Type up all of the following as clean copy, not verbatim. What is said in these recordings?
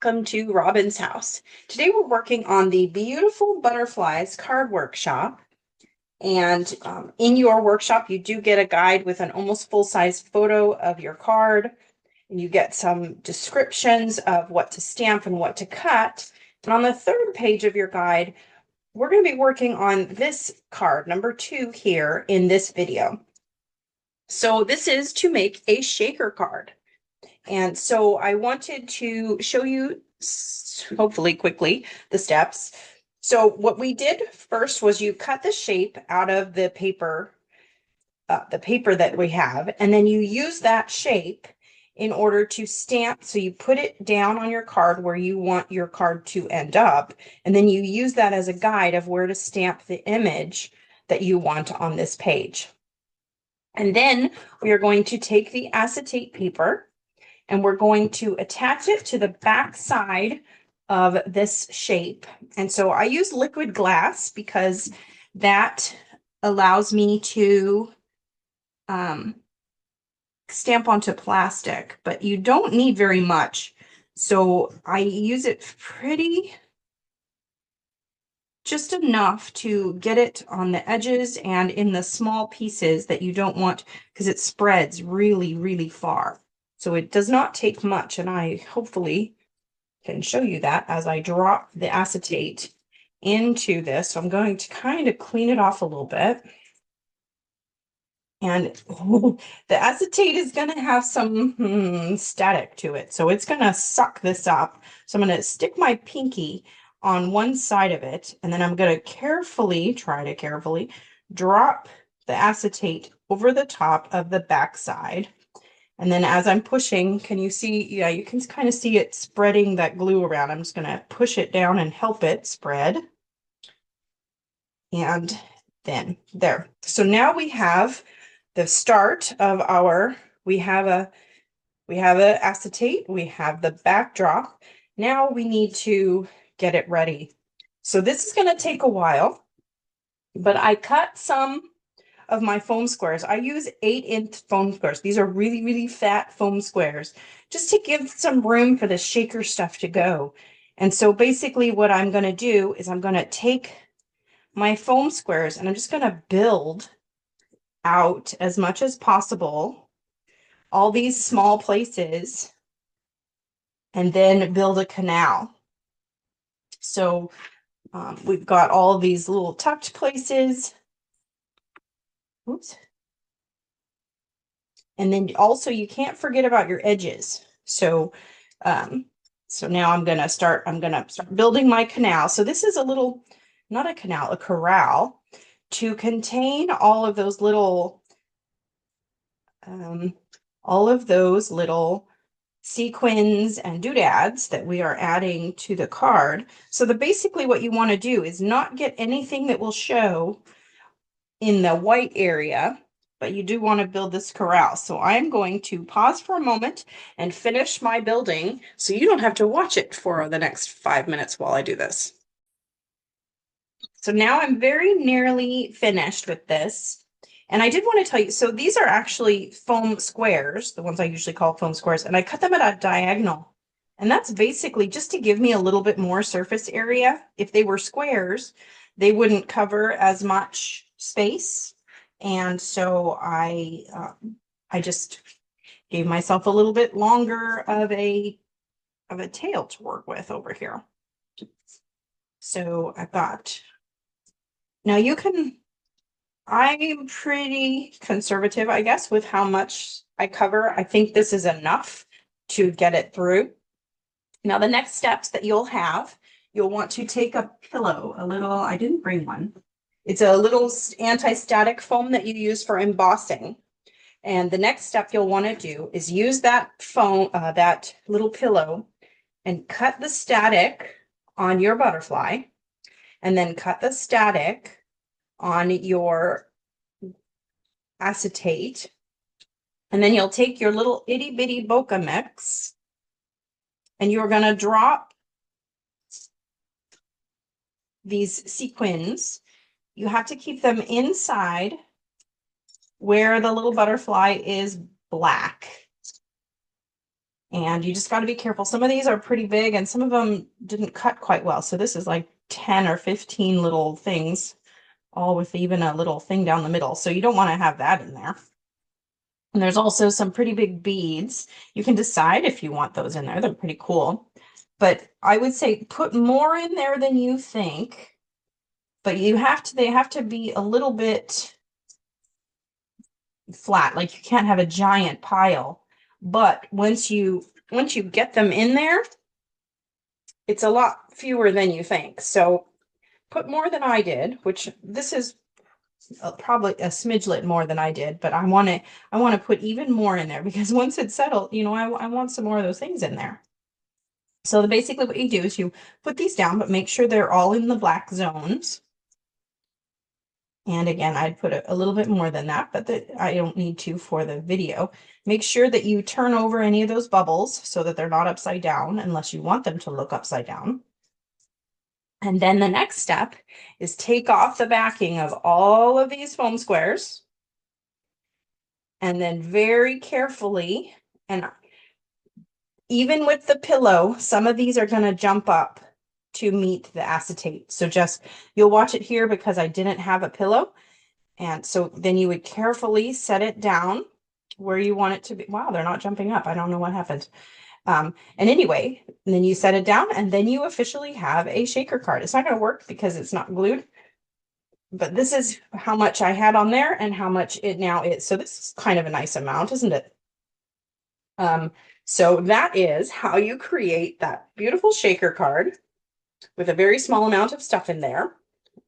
Welcome to Robin's house. Today we're working on the Beautiful Butterflies card workshop. And in your workshop, you do get a guide with an almost full-size photo of your card. And you get some descriptions of what to stamp and what to cut. And on the third page of your guide, we're going to be working on this card, number 2 here in this video. So this is to make a shaker card. And so I wanted to show you, hopefully quickly, the steps. So what we did first was you cut the shape out of the paper that we have, and then you use that shape in order to stamp. So you put it down on your card where you want your card to end up, and then you use that as a guide of where to stamp the image that you want on this page. And then we are going to take the acetate paper and we're going to attach it to the back side of this shape. And so I use liquid glass because that allows me to stamp onto plastic, but you don't need very much. So I use it just enough to get it on the edges and in the small pieces that you don't want, because it spreads really, really far. So it does not take much, and I hopefully can show you that as I drop the acetate into this. So I'm going to kind of clean it off a little bit. And the acetate is going to have some static to it. So it's going to suck this up. So I'm going to stick my pinky on one side of it, and then I'm going to try to carefully drop the acetate over the top of the back side. And then as I'm pushing, can you see? Yeah, you can kind of see it spreading that glue around. I'm just going to push it down and help it spread. And then there. So now we have the start of our, we have a acetate, we have the backdrop. Now we need to get it ready. So this is going to take a while, but I cut some of my foam squares. I use 8-inch foam squares. These are really, really fat foam squares, just to give some room for the shaker stuff to go. And so basically what I'm going to do is I'm going to take my foam squares and I'm just going to build out as much as possible all these small places and then build a canal. So we've got all these little tucked places. Oops. And then also you can't forget about your edges. So now I'm gonna start building my canal. So this is a little, not a canal, a corral to contain all of those little sequins and doodads that we are adding to the card. So basically what you want to do is not get anything that will show in the white area, but you do want to build this corral. So I'm going to pause for a moment and finish my building so you don't have to watch it for the next 5 minutes while I do this. So now I'm very nearly finished with this. And I did want to tell you, so these are actually foam squares, the ones I usually call foam squares, and I cut them at a diagonal. And that's basically just to give me a little bit more surface area. If they were squares, they wouldn't cover as much space. And so I just gave myself a little bit longer of a tail to work with over here. So I've got, now you can, I'm pretty conservative, I guess, with how much I cover. I think this is enough to get it through. Now, the next steps that you'll want to take a pillow, I didn't bring one. It's a little anti-static foam that you use for embossing. And the next step you'll want to do is use that foam, that little pillow, and cut the static on your butterfly, and then cut the static on your acetate. And then you'll take your little itty bitty bokeh mix and you're going to drop these sequins. You have to keep them inside where the little butterfly is black. And you just got to be careful. Some of these are pretty big and some of them didn't cut quite well. So this is like 10 or 15 little things, all with even a little thing down the middle. So you don't want to have that in there. And there's also some pretty big beads. You can decide if you want those in there. They're pretty cool. But I would say put more in there than you think. But they have to be a little bit flat. Like you can't have a giant pile. But once you get them in there, it's a lot fewer than you think. So put more than I did, which this is probably a smidgelet more than I did, but I want to put even more in there because once it's settled, you know, I want some more of those things in there. So basically what you do is you put these down, but make sure they're all in the black zones. And again, I'd put a little bit more than that, but I don't need to for the video. Make sure that you turn over any of those bubbles so that they're not upside down unless you want them to look upside down. And then the next step is take off the backing of all of these foam squares. And then very carefully, and even with the pillow, some of these are going to jump up to meet the acetate. So just, you'll watch it here because I didn't have a pillow. And so then you would carefully set it down where you want it to be. Wow, they're not jumping up. I don't know what happened. And anyway, and then you set it down and then you officially have a shaker card. It's not going to work because it's not glued. But this is how much I had on there and how much it now is. So this is kind of a nice amount, isn't it? So that is how you create that beautiful shaker card with a very small amount of stuff in there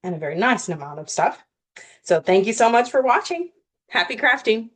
and a very nice amount of stuff. So thank you so much for watching. Happy crafting.